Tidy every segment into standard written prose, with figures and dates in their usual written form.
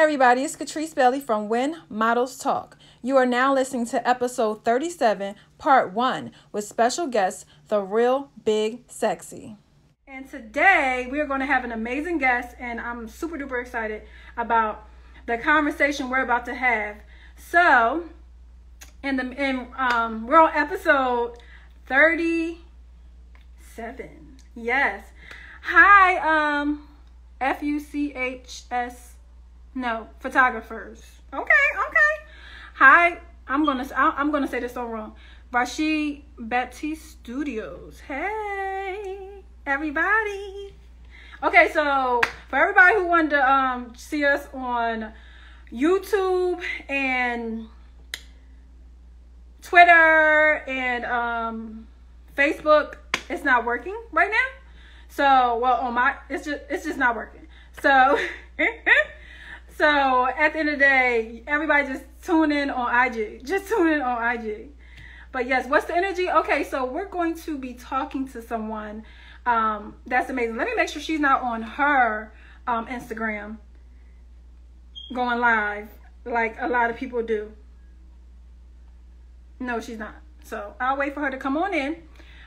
Everybody, it's Catrice Bailey from When Models Talk. You are now listening to episode 37, part 1, with special guest, The Real Big Sexy. And today we are going to have an amazing guest, and I'm super duper excited about the conversation we're about to have. So, we're on episode 37. Yes. Hi, FUCHS. No, photographers. Okay. Hi, I'm gonna say this so wrong. Rashid Baptiste Studios. Hey, everybody. Okay, so for everybody who wanted to see us on YouTube and Twitter and Facebook, it's not working right now. So, it's just not working. So. So at the end of the day, everybody just tune in on IG. Just tune in on IG. But yes, what's the energy? Okay, so we're going to be talking to someone that's amazing. Let me make sure she's not on her Instagram going live like a lot of people do. No, she's not. So I'll wait for her to come on in.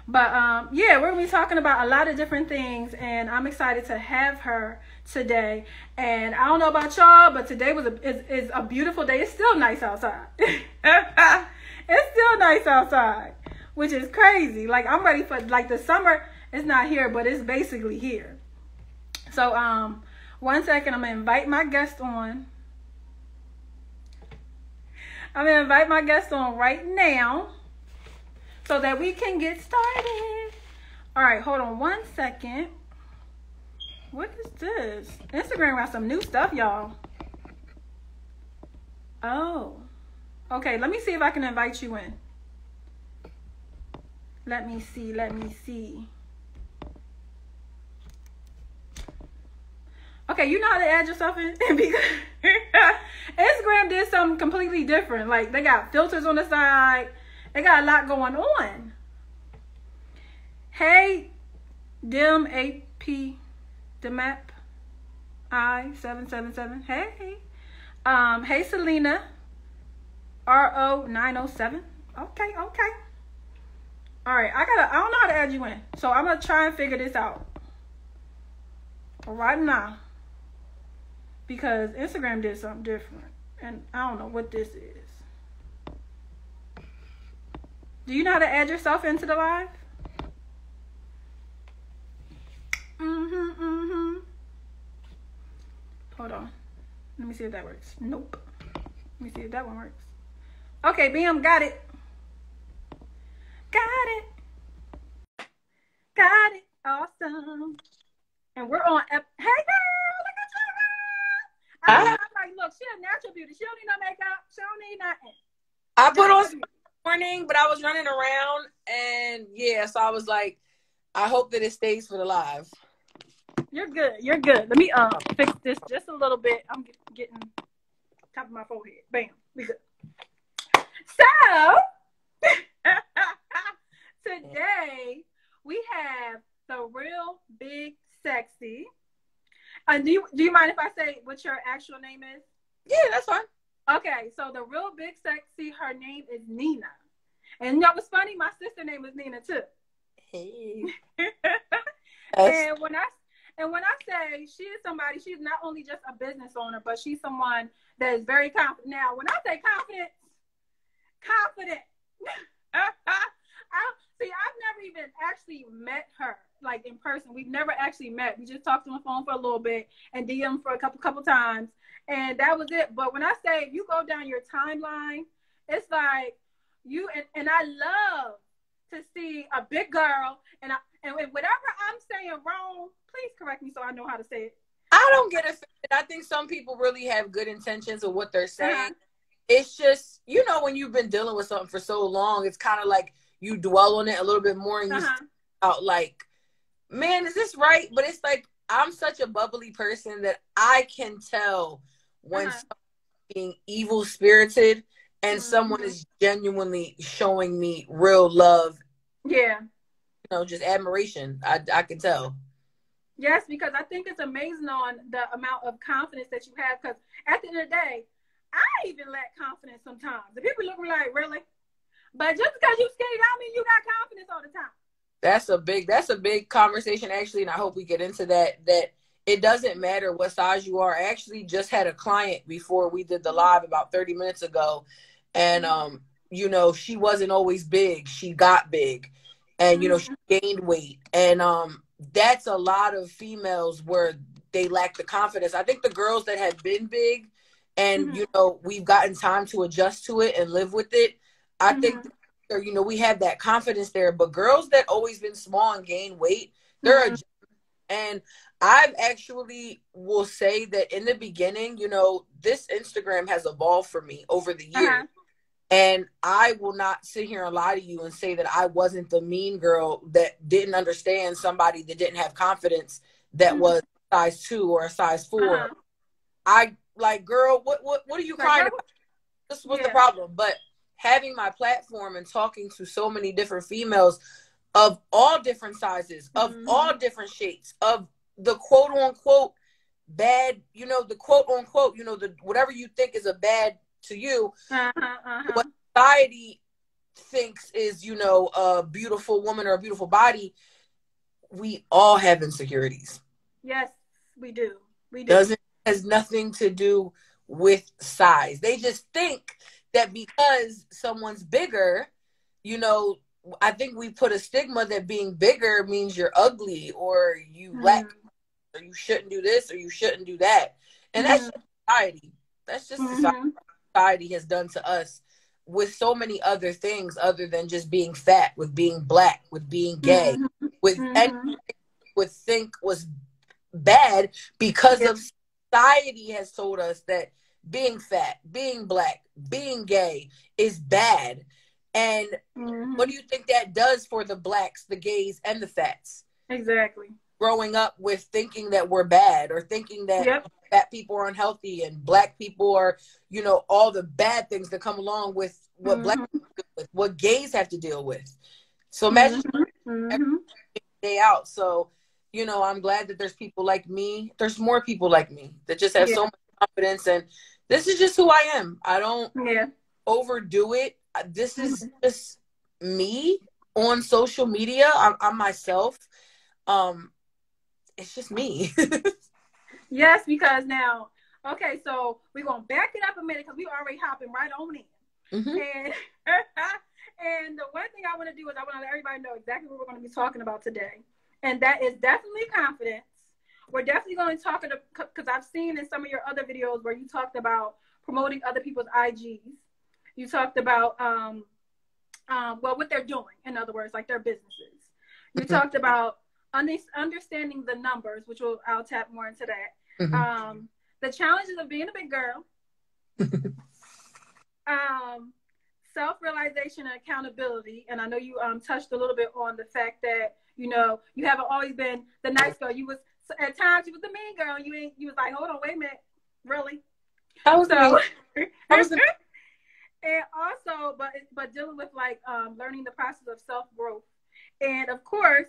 But yeah, we're going to be talking about a lot of different things, and I'm excited to have her today. And I don't know about y'all, but today is a beautiful day. It's still nice outside. It's still nice outside, which is crazy. Like, I'm ready for, like, the summer is not here, but it's basically here. So 1 second, I'm going to invite my guest on. I'm going to invite my guest on right now, so that we can get started. All right, hold on 1 second. What is this? Instagram got some new stuff, y'all. Oh. Okay, let me see if I can invite you in. Let me see. Okay, you know how to add yourself in? Because Instagram did something completely different. Like, they got filters on the side. They got a lot going on. Hey, Dim AP Demap I777. Hey. Hey Selena. RO907. Okay. Alright, I don't know how to add you in. So I'm gonna try and figure this out right now. Because Instagram did something different. And I don't know what this is. Do you know how to add yourself into the live? Hold on. Let me see if that works. Nope. Let me see if that one works. Okay, bam, got it. Got it. Awesome. And we're on. Hey, girl, look at you, girl. I'm like, look, she a natural beauty. She don't need no makeup. She don't need nothing. I put on some morning, but I was running around, and yeah, so I was like, I hope that it stays for the live. You're good. Let me fix this just a little bit. I'm getting top of my forehead. Bam. We good. So today we have the Real Big Sexy. Do you mind if I say what your actual name is? Yeah, that's fine. Okay, so the Real Big Sexy, her name is Nina. And you know what's funny? My sister's name is Nina too. Hey. And when I say she is somebody, she's not only just a business owner, but she's someone that is very confident. Now, when I say confident. I've never even actually met her, like, in person. We've never actually met. We just talked on the phone for a little bit and DM for a couple times. And that was it. But when I say, if you go down your timeline, it's like you, and I love to see a big girl, and whatever I'm saying wrong, please correct me so I know how to say it. I don't get offended. I think some people really have good intentions of what they're saying. It's just, you know, when you've been dealing with something for so long, it's kind of like you dwell on it a little bit more, and you out like, man, is this right? But it's like, I'm such a bubbly person that I can tell when someone's being evil spirited and someone is genuinely showing me real love. Yeah. You know, just admiration. I can tell. Yes, because I think it's amazing on the amount of confidence that you have. Because at the end of the day, I even lack confidence sometimes. The people look like, really? But just because you skinny, don't mean you got confidence all the time. That's a big conversation, actually, and I hope we get into that. That it doesn't matter what size you are. I actually just had a client before we did the live about 30 minutes ago, and you know, she wasn't always big. She got big, and you know, she gained weight, and that's a lot of females where they lack the confidence. I think the girls that have been big, and you know, we've gotten time to adjust to it and live with it. I think, you know, we have that confidence there. But girls that always been small and gain weight, they're and I've actually will say that in the beginning, you know, this Instagram has evolved for me over the years. And I will not sit here and lie to you and say that I wasn't the mean girl that didn't understand somebody that didn't have confidence that was size 2 or a size 4. I like, girl, what are you crying about? This was the problem. But having my platform and talking to so many different females of all different sizes, of all different shapes, of the quote unquote bad, you know, the quote unquote, you know, the whatever you think is a bad to you, what society thinks is, you know, a beautiful woman or a beautiful body. We all have insecurities. Yes, we do. We do. Has nothing to do with size. They just think that because someone's bigger, you know, I think we put a stigma that being bigger means you're ugly or you lack, or you shouldn't do this or you shouldn't do that. And that's just society. That's just society has done to us with so many other things other than just being fat, with being black, with being gay, with anything would think was bad because of society has told us that being fat, being black, being gay is bad. And what do you think that does for the blacks, the gays, and the fats? Exactly. Growing up with thinking that we're bad or thinking that fat people are unhealthy and black people are, you know, all the bad things that come along with what black people deal with, what gays have to deal with. So imagine every day out. So, you know, I'm glad that there's people like me. There's more people like me that just have so much confidence. And this is just who I am. I don't overdo it. This is just me on social media. I'm myself. It's just me. Yes, because now, okay, so we're going to back it up a minute because we already hopping right on in. And, and the one thing I want to do is I want to let everybody know exactly what we're going to be talking about today. And that is definitely confidence. We're definitely going to talk, because I've seen in some of your other videos where you talked about promoting other people's IGs. You talked about, well, what they're doing, in other words, like their businesses. You talked about understanding the numbers, which I'll tap more into that. The challenges of being a big girl. Self-realization and accountability. And I know you touched a little bit on the fact that, you know, you haven't always been the nice girl. You was, at times, you was the mean girl. You was like, hold on, wait a minute. Really? I was and also, but dealing with like learning the process of self-growth. And of course,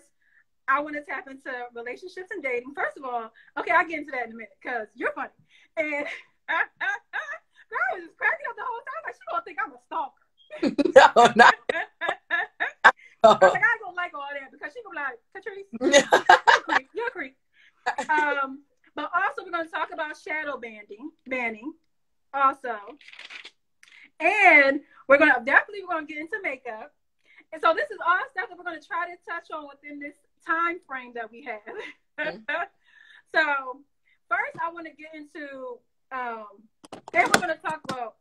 I want to tap into relationships and dating. First of all, okay, I'll get into that in a minute because you're funny. And girl was just cracking up the whole time. Like, she gonna think I'm a stalker. No, not. I was like, I ain't gonna like all that because she gonna be like, Catrice, you're a creep. But also we're gonna talk about shadow banning also. And we're gonna get into makeup. And so this is all stuff that we're gonna try to touch on within this time frame that we have. So first I want to get into then we're gonna talk about,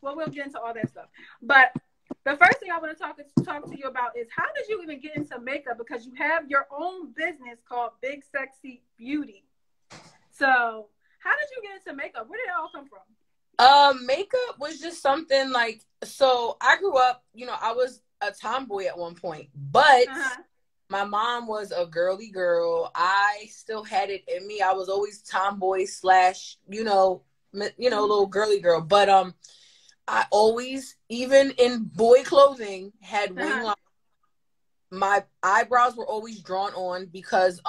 well, we'll get into all that stuff. But the first thing I want to talk to you about is how did you even get into makeup? Because you have your own business called Big Sexy Beauty. So how did you get into makeup? Where did it all come from? Makeup was just something like, so I grew up, you know, I was a tomboy at one point, but my mom was a girly girl. I still had it in me. I was always tomboy / you know, little girly girl. But I always, even in boy clothing, had wing lines. My eyebrows were always drawn on because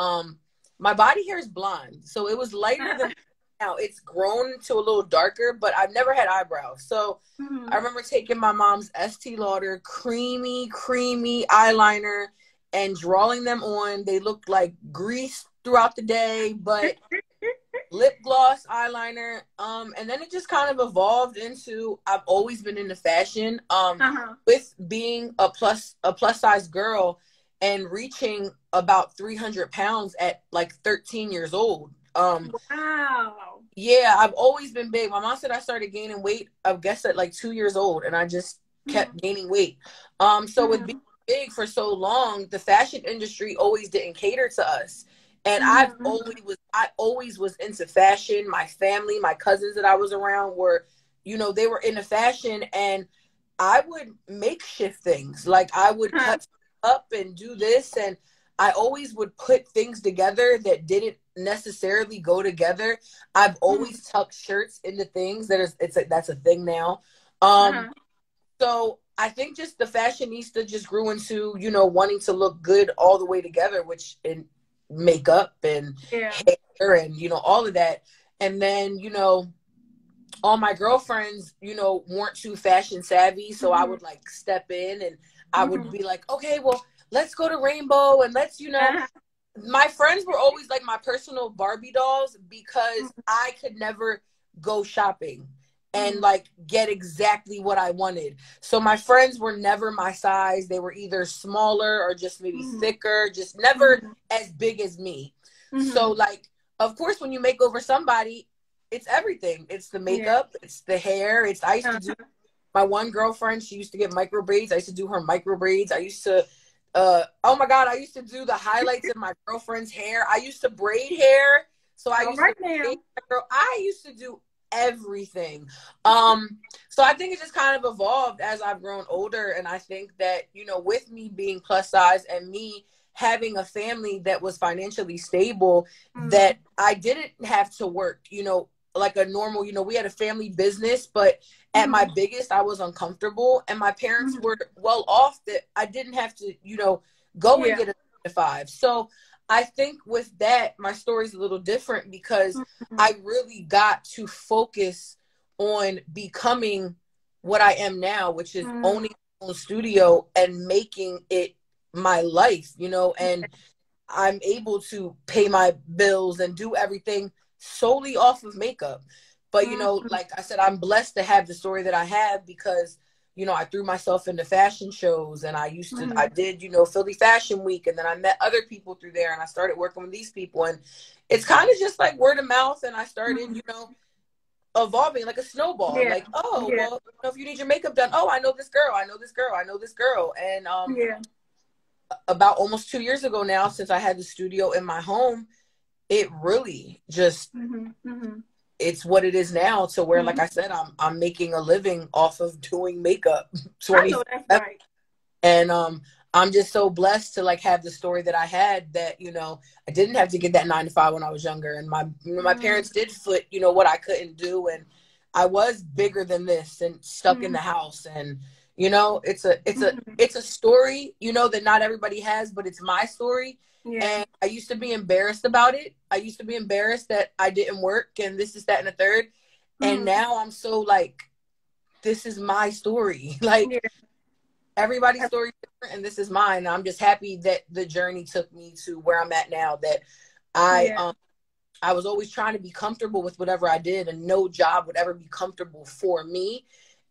my body hair is blonde, so it was lighter than now. It's grown to a little darker, but I've never had eyebrows. So I remember taking my mom's Estee Lauder creamy eyeliner and drawing them on. They looked like grease throughout the day, but lip gloss, eyeliner, and then it just kind of evolved into, I've always been into fashion, with being a plus size girl and reaching about 300 pounds at like 13 years old. Wow. Yeah, I've always been big. My mom said I started gaining weight, I guess, at like 2 years old, and I just kept gaining weight. So with being big for so long, the fashion industry always didn't cater to us. And I always was into fashion. My family, my cousins that I was around were, you know, they were into fashion, and I would makeshift things. Like I would cut up and do this, and I always would put things together that didn't necessarily go together. I've always tucked shirts into things that's a thing now. So I think just the fashionista just grew into, you know, wanting to look good all the way together, which in makeup and hair and, you know, all of that. And then, you know, all my girlfriends, you know, weren't too fashion savvy. So I would like step in and I would be like, okay, well, let's go to Rainbow and let's, you know, my friends were always like my personal Barbie dolls because I could never go shopping and like get exactly what I wanted. So my friends were never my size. They were either smaller or just maybe thicker, just never as big as me. So like, of course, when you make over somebody, it's everything. It's the makeup, it's the hair. I used to do, my one girlfriend, she used to get micro braids. I used to do her micro braids. I used to, oh my God, I used to do the highlights in my girlfriend's hair. I used to braid hair. So I used to do everything. So I think it just kind of evolved as I've grown older. And I think that, you know, with me being plus size and me having a family that was financially stable, that I didn't have to work, you know, like a normal, you know, we had a family business, but at my biggest, I was uncomfortable, and my parents were well off that I didn't have to, you know, go and get a 9-to-5. So I think with that, my story's a little different because I really got to focus on becoming what I am now, which is owning my own studio and making it my life, you know, and I'm able to pay my bills and do everything solely off of makeup. But, you know, like I said, I'm blessed to have the story that I have because, you know, I threw myself into fashion shows, and I did, you know, Philly Fashion Week, and then I met other people through there, and I started working with these people, and it's kind of just like word of mouth, and I started, you know, evolving like a snowball. Like, oh, well, you know, if you need your makeup done, oh, I know this girl, and about almost 2 years ago now, since I had the studio in my home, it really just it's what it is now, to where like I said, I'm making a living off of doing makeup 20. Right. And I'm just so blessed to like have the story that I had, that, you know, I didn't have to get that 9-to-5 when I was younger, and my parents did foot, you know, what I couldn't do, and I was bigger than this and stuck in the house. And you know, it's a story, you know, that not everybody has, but it's my story. And I used to be embarrassed about it. I used to be embarrassed that I didn't work and this is that and the third. And now I'm so like, this is my story. Like everybody's story is different, and this is mine. And I'm just happy that the journey took me to where I'm at now, that I was always trying to be comfortable with whatever I did, and no job would ever be comfortable for me.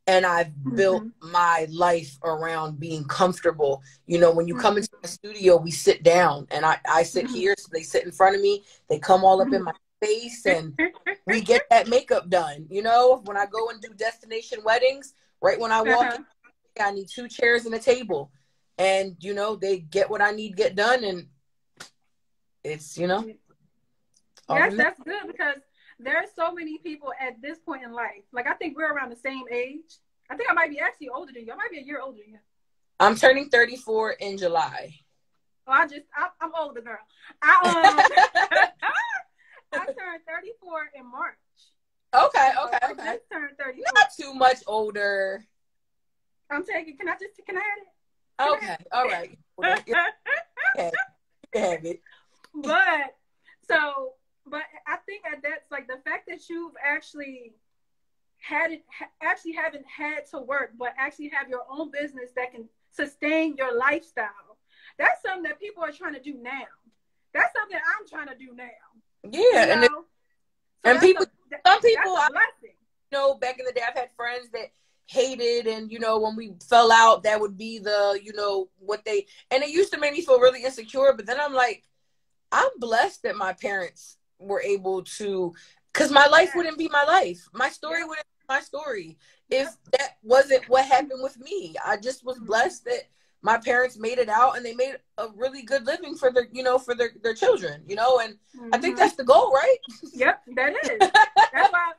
And I've built my life around being comfortable. You know, when you come into my studio, we sit down, and I sit here, so they sit in front of me. They come all up in my face, and we get that makeup done. You know, when I go and do destination weddings, right when I walk in, I need 2 chairs and a table. And, you know, they get what I need get done, and it's, you know. Yes, that's good, because there are so many people at this point in life. Like, I think we're around the same age. I think I might be actually older than you. I might be a year older than you. I'm turning 34 in July. Oh, I'm older, girl. I turned 34 in March. Okay. I just turned 34. Not too much older. I'm taking, can I have it? Okay, all right. Okay, you can have it. But So, but I think that's like the fact that you've actually haven't had to work, but actually have your own business that can sustain your lifestyle. That's something that people are trying to do now. That's something I'm trying to do now. Yeah, you know? and people, some people, that's a blessing. Back in the day, I've had friends that hated, and when we fell out, that would be the what they, and it used to make me feel really insecure. But then I'm like, I'm blessed that my parents were able to, because my life wouldn't be my life. My story wouldn't be my story if that wasn't what happened with me. I just was blessed that my parents made it out, and they made a really good living for their, for their children, and I think that's the goal, right? Yep, that is. That's why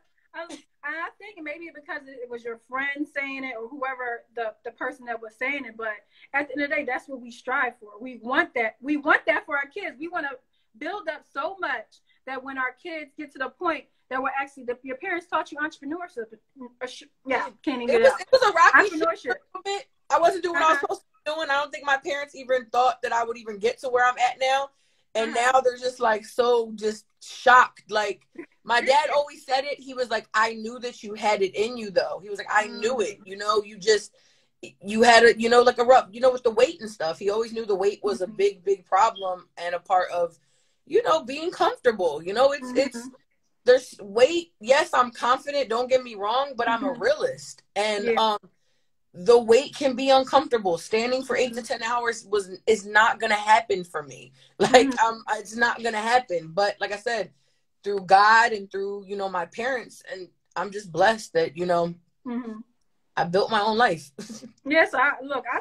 I think maybe because it was your friend saying it, or whoever the person that was saying it, but at the end of the day, that's what we strive for. We want that. We want that for our kids. We want to build up so much that when our kids get to the point that we're actually, your parents taught you entrepreneurship. Yeah, can't even get it out. It was a rocky entrepreneurship. I wasn't doing what I was supposed to be doing. I don't think my parents even thought that I would even get to where I'm at now. And now they're just like, so just shocked. Like, my dad always said it. He was like, I knew that you had it in you, though. He was like, I knew it. You had a, like a rough, with the weight and stuff. He always knew the weight was a big, big problem and a part of, being comfortable. It's, there's weight. Yes, I'm confident. Don't get me wrong, but I'm a realist. And, the weight can be uncomfortable. Standing for 8 to 10 hours is not going to happen for me. Like, it's not going to happen. But like I said, through God and through, my parents, and I'm just blessed that, I built my own life. Yes, I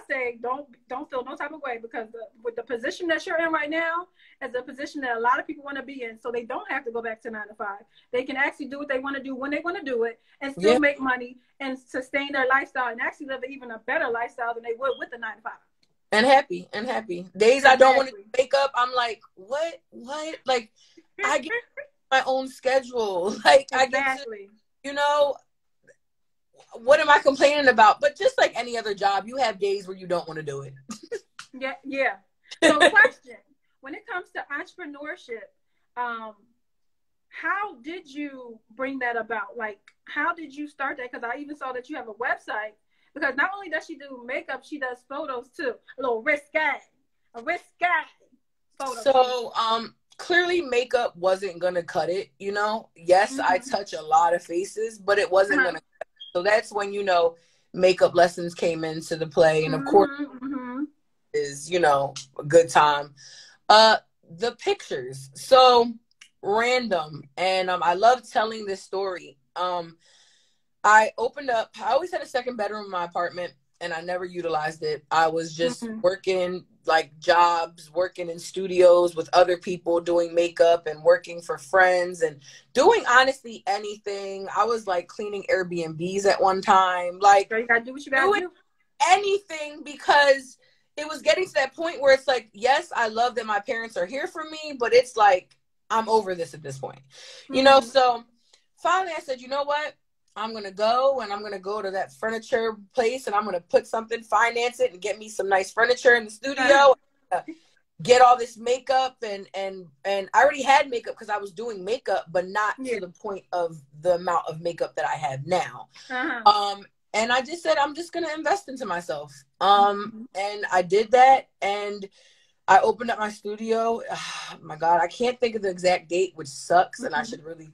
say don't feel no type of way, because with the position that you're in right now is a position that a lot of people want to be in, so they don't have to go back to 9 to 5. They can actually do what they want to do when they want to do it, and still make money and sustain their lifestyle, and actually live even a better lifestyle than they would with the 9 to 5. And happy. Days I don't want to wake up, I'm like, what? Like, I get my own schedule. Like, I get to, what am I complaining about? But just like any other job, you have days where you don't want to do it. Yeah. So question, when it comes to entrepreneurship, how did you bring that about? Like, how did you start that? Because I even saw that you have a website, because not only does she do makeup, she does photos too. A little risque photo. So, clearly makeup wasn't going to cut it, Yes, I touch a lot of faces, but it wasn't going to cut it. So that's when, makeup lessons came into the play. And of course, is, a good time. The pictures. So random. And I love telling this story. I always had a second bedroom in my apartment, and I never utilized it. I was just working like jobs, working in studios with other people, doing makeup and working for friends and doing honestly anything. I was like cleaning Airbnbs at one time. Like, you gotta do what you gotta do. Anything, because it was getting to that point where it's like, yes, I love that my parents are here for me, but it's like, I'm over this at this point, So finally I said, you know what? I'm going to go to that furniture place, and I'm going to finance it and get me some nice furniture in the studio, get all this makeup. And I already had makeup because I was doing makeup, but not to the point of the amount of makeup that I have now. And I just said, I'm just going to invest into myself. And I did that, and I opened up my studio. Oh my God, I can't think of the exact date, which sucks. And I should really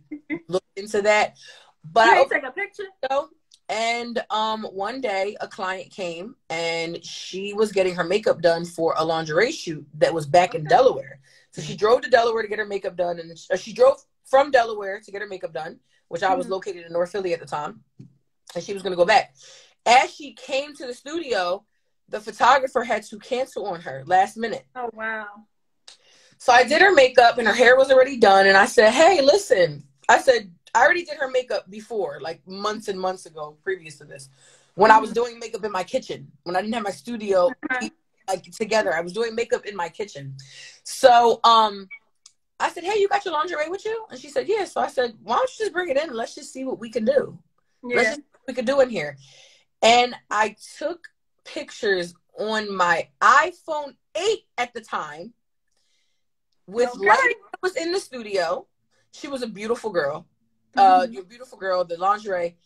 look into that. But I take a picture. And one day a client came, and she was getting her makeup done for a lingerie shoot that was back in Delaware. So she drove to Delaware to get her makeup done, and she drove from Delaware to get her makeup done, which I was located in North Philly at the time, and she was going to go back. As she came to the studio, the photographer had to cancel on her last minute. Oh, wow. So I did her makeup, and her hair was already done, and I said, hey, listen, I already did her makeup before, like months and months ago, previous to this, when I was doing makeup in my kitchen, when I didn't have my studio like together. I was doing makeup in my kitchen. So I said, hey, you got your lingerie with you? And she said, yeah. So I said, why don't you just bring it in and let's just see what we can do. Let's just see what we can do in here. And I took pictures on my iPhone 8 at the time with light was in the studio. She was a beautiful girl. Your beautiful girl, the lingerie.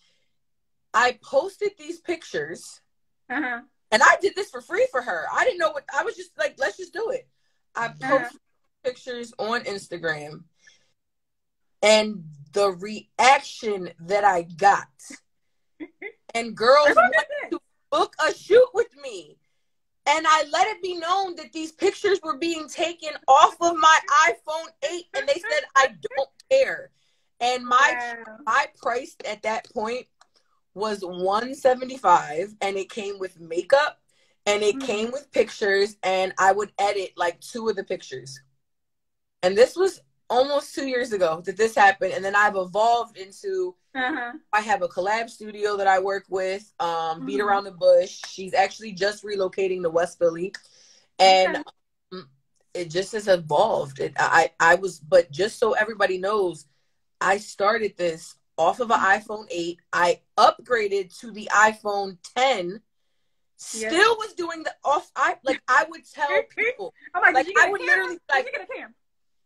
I posted these pictures. And I did this for free for her. I didn't know what, I was just like, let's just do it. I posted pictures on Instagram, and the reaction that I got, and girls wanted to book a shoot with me. And I let it be known that these pictures were being taken off of my iPhone 8, and they said, I don't care. And my price at that point was $175, and it came with makeup, and it came with pictures, and I would edit like 2 of the pictures. And this was almost 2 years ago that this happened. And then I've evolved into, I have a collab studio that I work with, Beat Around the Bush. She's actually just relocating to West Philly. And it just has evolved. But just so everybody knows, I started this off of an iPhone 8. I upgraded to the iPhone 10. Still was doing the I would tell people. I'm like I would literally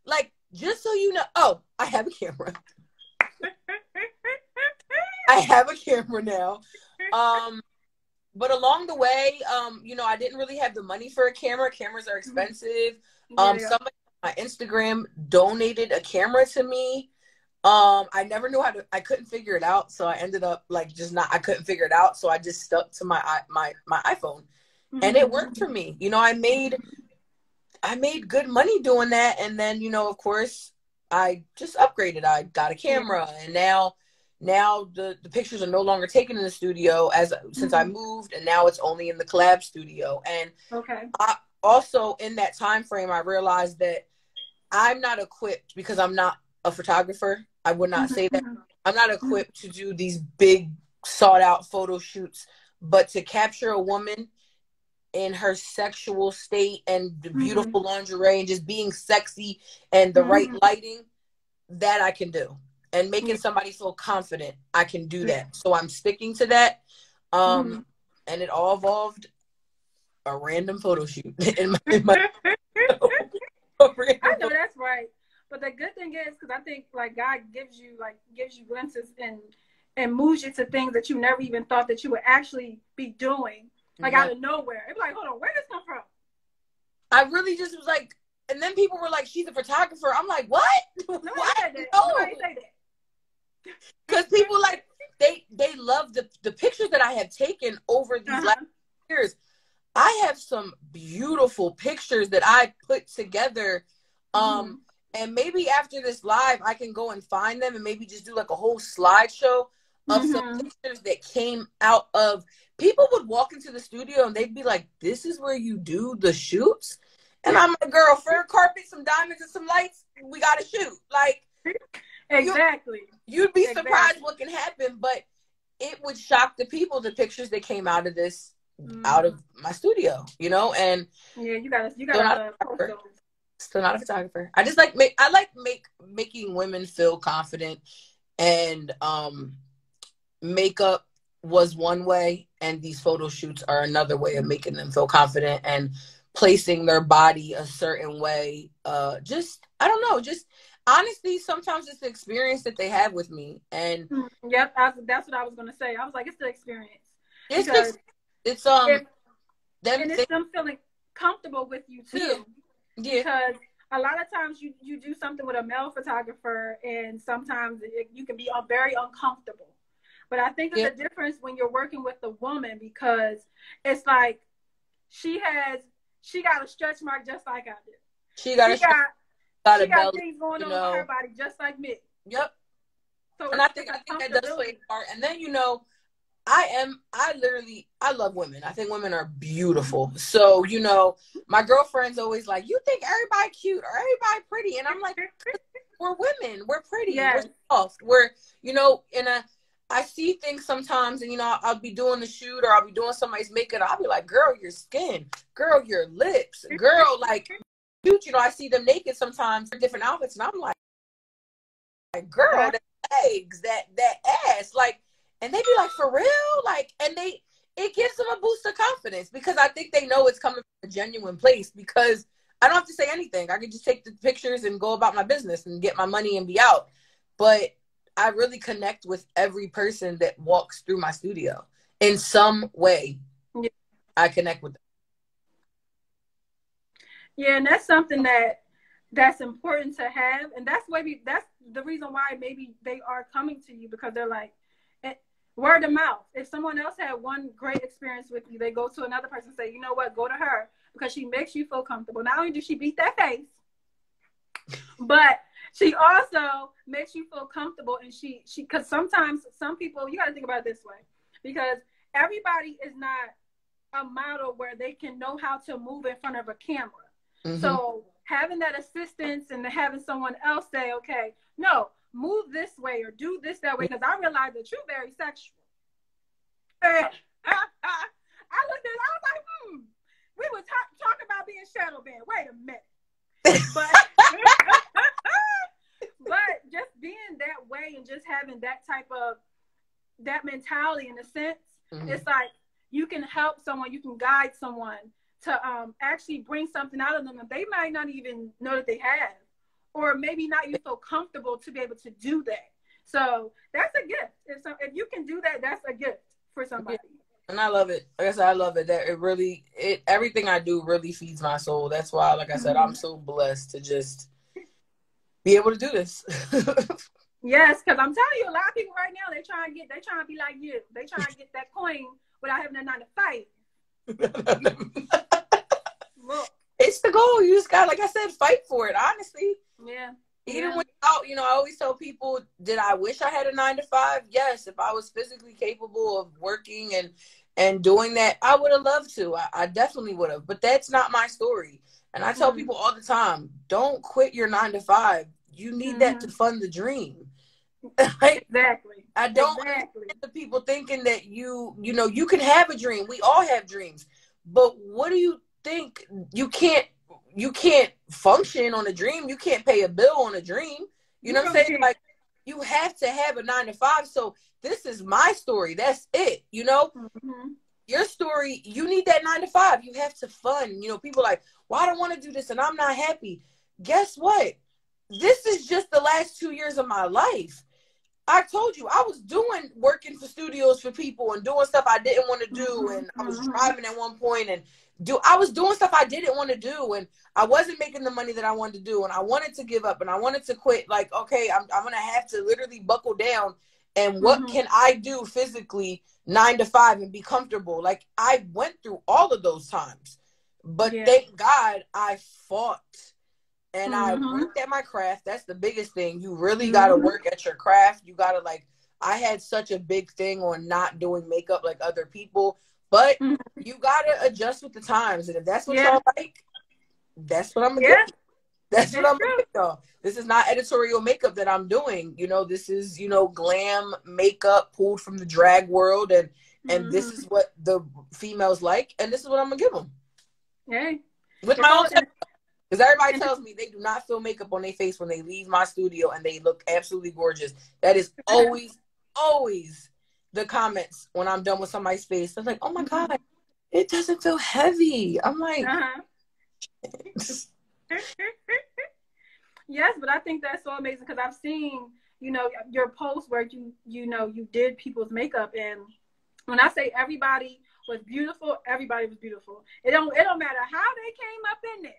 like, just so you know, oh, I have a camera. I have a camera now. But along the way, you know, I didn't really have the money for a camera. Cameras are expensive. Somebody on my Instagram donated a camera to me. I never knew I couldn't figure it out. So I ended up like I couldn't figure it out. So I just stuck to my iPhone, and it worked for me. You know, I made good money doing that. And then, you know, of course, I just upgraded. I got a camera, and now the pictures are no longer taken in the studio since I moved, and now it's only in the collab studio. And I also, in that time frame, I realized that I'm not equipped, because I'm not a photographer. I would not say that. I'm not equipped to do these big sought out photo shoots, but to capture a woman in her sexual state and the beautiful lingerie and just being sexy and the right lighting, that I can do. And making somebody feel confident, I can do that. So I'm sticking to that. And it all evolved a random photo shoot in my I know that's right. But the good thing is, because I think like God gives you glimpses and moves you to things that you never even thought that you would actually be doing, like out of nowhere. It's like, hold on, where did this come from? I really just was like, and then people were like, she's a photographer. I'm like, what? Nobody what? said that. No. Nobody say that. Because people like, they love the pictures that I have taken over these last years. I have some beautiful pictures that I put together. And maybe after this live, I can go and find them and maybe just do like a whole slideshow of some pictures that came out of, people would walk into the studio and they'd be like, this is where you do the shoots? And I'm like, girl, fur carpet, some diamonds and some lights, we got to shoot. Like, exactly. You'd be surprised what can happen, but it would shock the people, the pictures that came out of this, out of my studio, you know? And yeah, you gotta post those. Still not a photographer. I just making women feel confident, and makeup was one way, and these photo shoots are another way of making them feel confident and placing their body a certain way. Just, I don't know, just honestly, sometimes it's the experience that they have with me. And yep, that's what I was gonna say. I was like, it's the experience. It's them feeling comfortable with you too. Yeah. Because a lot of times you do something with a male photographer, and sometimes you can be very uncomfortable. But I think there's a difference when you're working with a woman, because it's like she got a stretch mark just like I did. She got things going on with her body just like me. Yep. So and I think that does play a part. And then, you know, I love women. I think women are beautiful. So, you know, my girlfriend's always like, you think everybody cute or everybody pretty? And I'm like, we're women. We're pretty. Yes. We're soft. We're, you know, I see things sometimes, and, you know, I'll be doing the shoot or I'll be doing somebody's makeup. I'll be like, girl, your skin, girl, your lips, girl, like, you know, I see them naked sometimes in different outfits, and I'm like, girl, that legs, that ass, like, and they be like, for real? Like, and it gives them a boost of confidence, because I think they know it's coming from a genuine place, because I don't have to say anything. I could just take the pictures and go about my business and get my money and be out. But I really connect with every person that walks through my studio in some way. Yeah. I connect with them. Yeah, and that's something that's important to have, and that's the reason why maybe they are coming to you, because they're like, word of mouth. If someone else had one great experience with you, they go to another person and say, you know what, go to her, because she makes you feel comfortable. Not only does she beat that face, but she also makes you feel comfortable. And she because sometimes some people, you got to think about it this way, because everybody is not a model where they can know how to move in front of a camera. Mm-hmm. So having that assistance and having someone else say, okay, no, move this way or do this that way, because I realized that you're very sexual. And I looked at it, I was like, we were talking about being shadow banned. Wait a minute. But just being that way and just having that type of, that mentality in a sense, mm-hmm. It's like you can help someone, you can guide someone to actually bring something out of them that they might not even know that they have, or maybe not even feel comfortable to be able to do that. So that's a gift. If you can do that, that's a gift for somebody. And I love it. Like I said, I love it. That everything I do really feeds my soul. That's why, like I said, I'm so blessed to just be able to do this. Yes, because I'm telling you, a lot of people right now, they trying to be like you. They trying to get that coin without having a 9 to 5. Look, it's the goal. You just got, like I said, fight for it. Honestly, yeah. Even without, I always tell people, did I wish I had a 9 to 5? Yes, if I was physically capable of working and doing that, I would have loved to. I definitely would have. But that's not my story. And I tell people all the time, don't quit your 9 to 5. You need that to fund the dream. Like, exactly. I don't want the people thinking that you can have a dream. We all have dreams. But what do you think? You can't function on a dream. You can't pay a bill on a dream. You know what I'm saying? Like, you have to have a 9 to 5. So this is my story. That's it. Mm-hmm. Your story, you need that 9 to 5. You have to fund. People like, well, I don't want to do this and I'm not happy. Guess what? This is just the last 2 years of my life. I told you, I was working for studios for people and doing stuff I didn't want to do. And I was driving at one point and I was doing stuff I didn't want to do. And I wasn't making the money that I wanted to do. And I wanted to give up and I wanted to quit. Like, okay, I'm going to have to literally buckle down. And what can I do physically 9 to 5 and be comfortable? Like, I went through all of those times. But thank God I fought. And I worked at my craft. That's the biggest thing. You really got to work at your craft. You got to, I had such a big thing on not doing makeup like other people. But you got to adjust with the times. And if that's what y'all like, that's what I'm going to do. That's what I'm going to do. This is not editorial makeup that I'm doing. This is, glam makeup pulled from the drag world. And this is what the females like. And this is what I'm going to give them. Hey. With my own because everybody tells me they do not feel makeup on their face when they leave my studio and they look absolutely gorgeous. That is always, always the comments when I'm done with somebody's face. They're like, oh my God, it doesn't feel heavy. I'm like, yes, but I think that's so amazing because I've seen, your posts where you did people's makeup. And when I say everybody was beautiful, everybody was beautiful. It don't matter how they came up in there.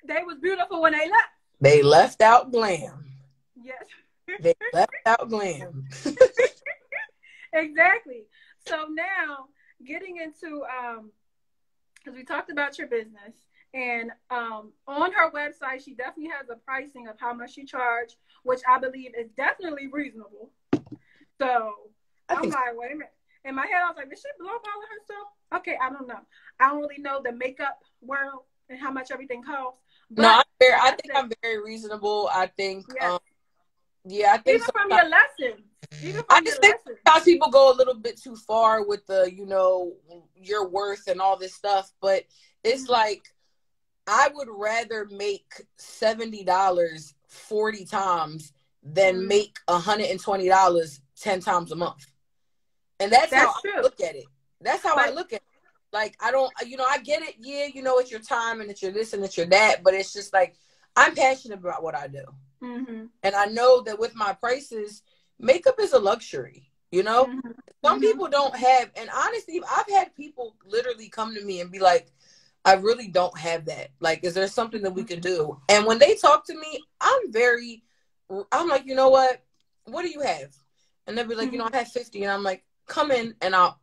They was beautiful when they left. They left out glam. Yes. They left out glam. Exactly. So now getting into, because we talked about your business, and on her website, she definitely has a pricing of how much you charge, which I believe is definitely reasonable. So I'm like, wait a minute. In my head, I was like, did she blow all of herself? Okay, I don't know. I don't really know the makeup world and how much everything costs. But no, I think I'm very reasonable. I think, I think even from your lessons. I just think sometimes people go a little bit too far with the, your worth and all this stuff. But it's like, I would rather make $70 40 times than make $120 10 times a month. And that's how I look at it. That's how I look at it. Like, I don't, I get it. Yeah, it's your time and it's your this and it's your that. But it's just like, I'm passionate about what I do. Mm-hmm. And I know that with my prices, makeup is a luxury, Mm-hmm. Some people don't have, and honestly, I've had people literally come to me and be like, I really don't have that. Like, is there something that we can do? And when they talk to me, I'm like, you know what? What do you have? And they'll be like, I have 50. And I'm like, come in and I'll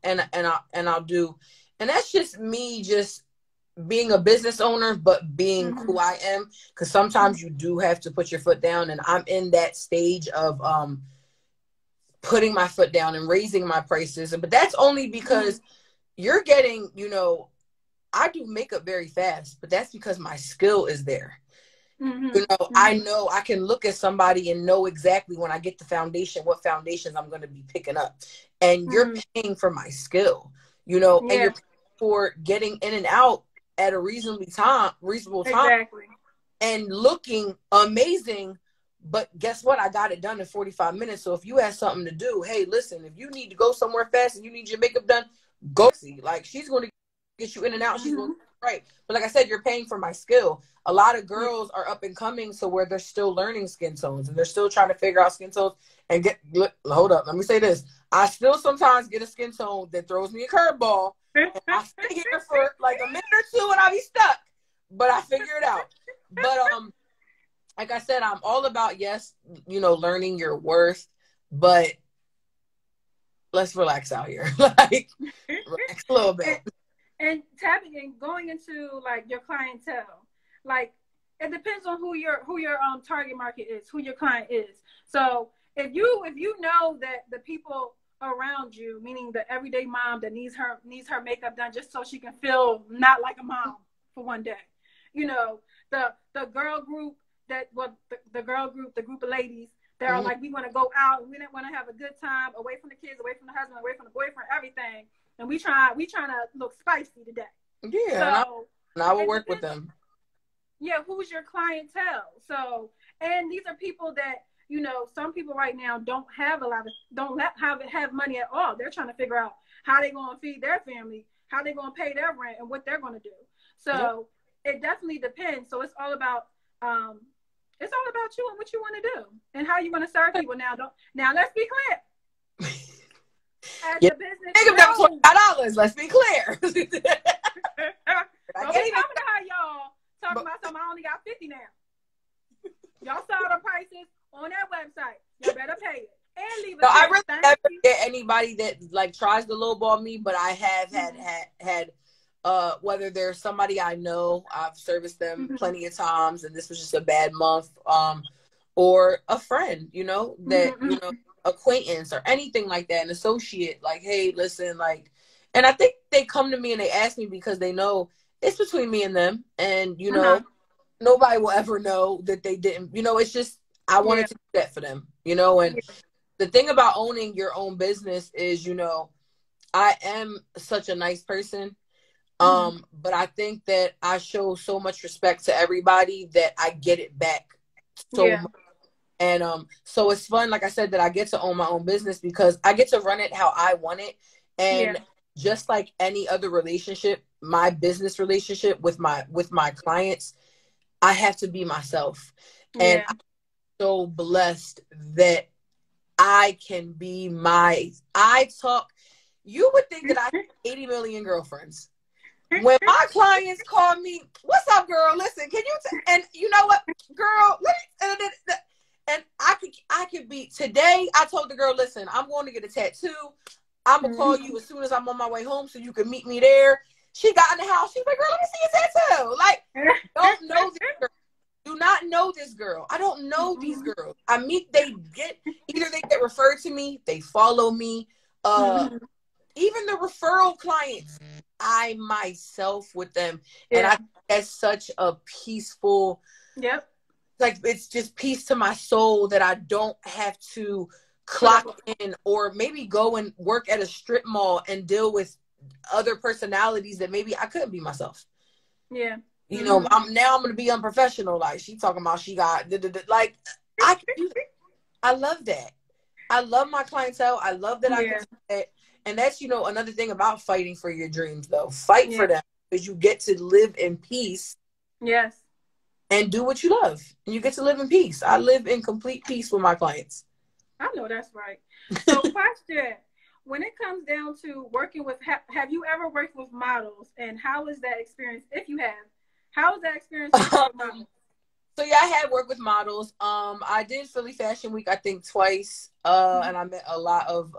do. And that's just me just being a business owner, but being who I am. Because sometimes you do have to put your foot down. And I'm in that stage of putting my foot down and raising my prices. But that's only because you're getting, I do makeup very fast, but that's because my skill is there. I know I can look at somebody and know exactly when I get the foundation, what foundations I'm going to be picking up. And you're paying for my skill, and you're paying for getting in and out at a reasonable time, exactly, and looking amazing. But guess what? I got it done in 45 minutes. So if you have something to do, hey, listen, if you need to go somewhere fast and you need your makeup done, go see. Like, she's going to get you in and out. She's going to right. But like I said, you're paying for my skill. A lot of girls are up and coming, so where they're still learning skin tones and they're still trying to figure out skin tones and hold up. Let me say this. I still sometimes get a skin tone that throws me a curveball. And I stay here for like a minute or two and I'll be stuck. But I figure it out. But like I said, I'm all about, yes, learning your worth, but let's relax out here. Like, relax a little bit. And tapping and going into like your clientele, like it depends on who your target market is, who your client is. So if you know that the people around you, meaning the everyday mom that needs her makeup done just so she can feel not like a mom for one day, the girl group the group of ladies that are like, we want to go out and we want to have a good time away from the kids, away from the husband, away from the boyfriend, everything. And we trying to look spicy today. Yeah. So, and I will work with them. Yeah. Who's your clientele? So, and these are people that, some people right now don't have have money at all. They're trying to figure out how they're going to feed their family, how they're going to pay their rent, and what they're going to do. So it definitely depends. So it's all about you and what you want to do and how you want to serve people. Now let's be clear. As a business, $25. Let's be clear. Don't be coming to her, y'all, talking about something. I only got 50 now. Y'all saw the prices on that website. Y'all better pay it and leave it. So I really never get anybody that like tries to lowball me, but I have had whether there's somebody I know, I've serviced them plenty of times, and this was just a bad month, or a friend, that acquaintance or anything like that, an associate, like, hey, listen, like, and I think they come to me and they ask me because they know it's between me and them, and nobody will ever know that they didn't, it's just, I wanted to do that for them, and the thing about owning your own business is, I am such a nice person, but I think that I show so much respect to everybody that I get it back so much. And so it's fun, like I said, that I get to own my own business because I get to run it how I want it. And just like any other relationship, my business relationship with my clients, I have to be myself. And I'm so blessed that I can be you would think that I have 80 million girlfriends. When my clients call me, what's up, girl? Listen, can you, and you know what, girl, and I could be, today I told the girl, listen, I'm going to get a tattoo. I'm going to call you as soon as I'm on my way home so you can meet me there. She got in the house. She's like, girl, let me see your tattoo. Like, don't know this girl. Do not know this girl. I don't know these girls. Either they get referred to me, they follow me. Even the referral clients, I myself with them. And I think that's such a peaceful, like, it's just peace to my soul that I don't have to clock in or maybe go and work at a strip mall and deal with other personalities that maybe I couldn't be myself. Yeah. I'm going to be unprofessional. Like, she talking about she got, like, I can do that. I love that. I love my clientele. I love that I can do that. And that's, you know, another thing about fighting for your dreams, though. Fight for them, because you get to live in peace. Yes. And do what you love. And you get to live in peace. I live in complete peace with my clients. I know that's right. So question, when it comes down to working with, have you ever worked with models? And how is that experience, if you have? How is that experience working with models? So yeah, I had worked with models. I did Philly Fashion Week, I think twice. And I met a lot of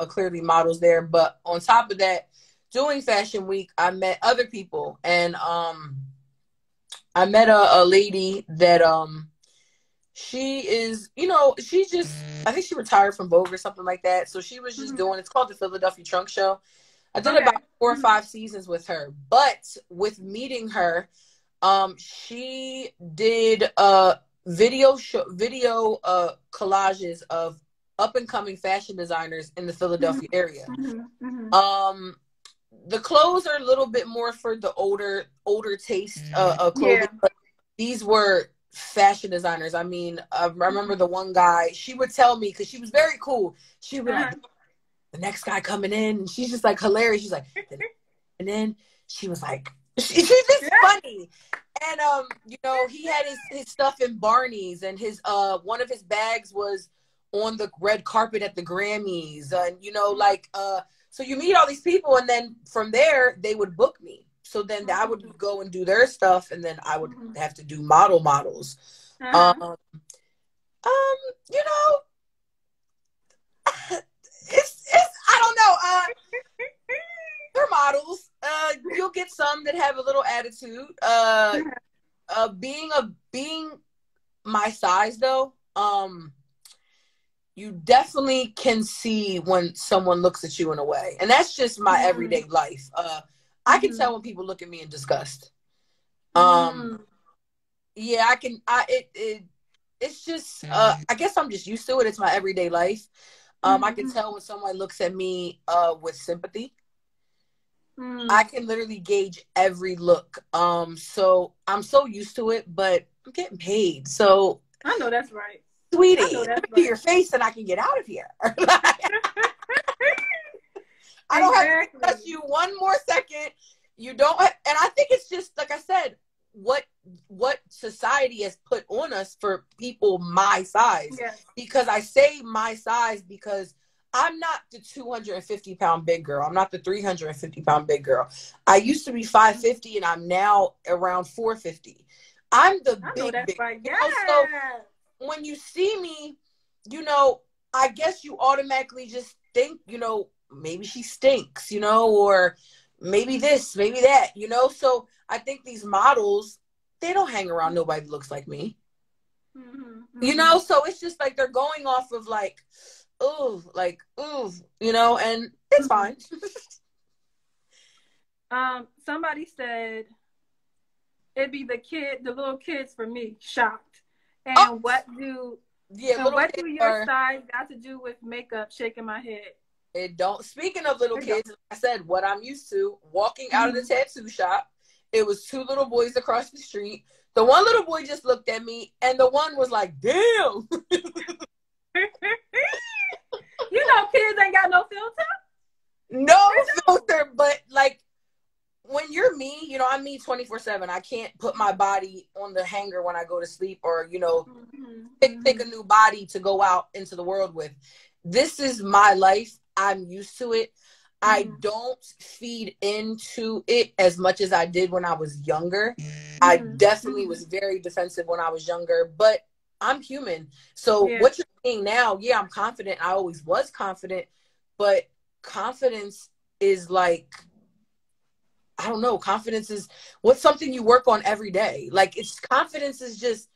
clearly models there. But on top of that, doing Fashion Week, I met other people. And I met a lady that she is, you know, she just, I think she retired from Vogue or something like that. So she was just doing, it's called the Philadelphia Trunk Show. I did about 4 or 5 seasons with her. But with meeting her, she did video collages of up and coming fashion designers in the Philadelphia area. The clothes are a little bit more for the older taste of clothing, but these were fashion designers. I mean, I remember the one guy, she would tell me, because she was very cool, she would be like, the next guy coming in, and she's just like hilarious. She's like, and then she was like, she's just funny. And you know, he had his stuff in Barney's, and his one of his bags was on the red carpet at the Grammys, and you know, like so you meet all these people, and then from there they would book me. So then I would go and do their stuff, and then I would have to do models. You know, it's I don't know. They're models. You'll get some that have a little attitude. Being my size though, you definitely can see when someone looks at you in a way. And that's just my everyday life. I can tell when people look at me in disgust. Yeah, I can, it's just, I guess I'm just used to it. It's my everyday life. I can tell when someone looks at me, with sympathy. I can literally gauge every look. So I'm so used to it, but I'm getting paid. So I know that's right. Sweetie, look at your face and I can get out of here. I don't have to touch you one more second. You don't have, and I think it's just, like I said, what society has put on us for people my size. Because I say my size because I'm not the 250-pound big girl. I'm not the 350-pound big girl. I used to be 550 and I'm now around 450. I'm the big. Right. You know, so when you see me, you know, I guess you automatically just think, you know, maybe she stinks, you know, or maybe this, maybe that, you know. So I think these models, they don't hang around nobody that looks like me. You know, so it's just like they're going off of like, ooh, you know, and it's fine. Somebody said it'd be the little kids for me, shocked. And what do your size got to do with makeup? Shaking my head. It don't. Speaking of little kids, like I said, what I'm used to, walking out of the tattoo shop, it was 2 little boys across the street. The one little boy just looked at me, and the one was like, damn. You know, kids ain't got no filter. No filter, but like, when you're me, you know, I'm me 24/7. I can't put my body on the hanger when I go to sleep, or, you know, pick a new body to go out into the world with. This is my life. I'm used to it. I don't feed into it as much as I did when I was younger. I definitely was very defensive when I was younger, but I'm human. So what you're seeing now, yeah, I'm confident. I always was confident, but confidence is like, I don't know. Confidence is what's something you work on every day. Like, confidence is just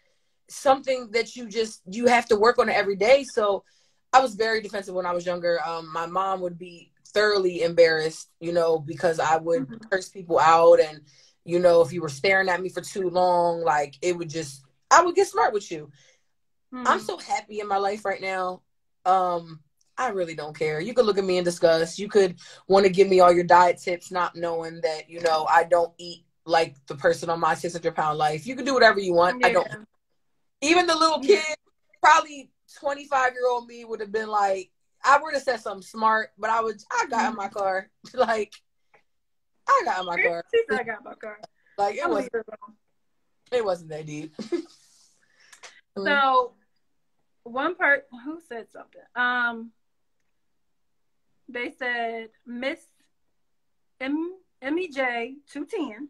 something that you have to work on every day. So I was very defensive when I was younger. My mom would be thoroughly embarrassed, you know, because I would curse people out. And, you know, if you were staring at me for too long, like, I would get smart with you. I'm so happy in my life right now. I really don't care. You could look at me in disgust. You could want to give me all your diet tips, not knowing that, you know, I don't eat like the person on my 600-pound life. You can do whatever you want. I don't. Even the little kid, probably 25-year-old me would have been like, I would have said something smart, but I got in my car. Like, I got in my car. She said I got in my car. Like, it wasn't that deep. So, one part, who said something? They said, Miss MEJ 210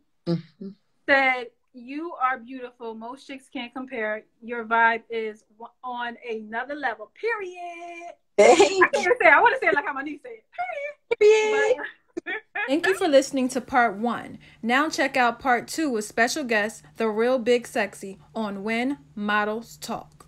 said, "You are beautiful. Most chicks can't compare. Your vibe is on another level. Period." I want to say it like how my niece said. Period. Thank you for listening to part 1. Now check out part 2 with special guest, the real Big Sexy, on When Models Talk.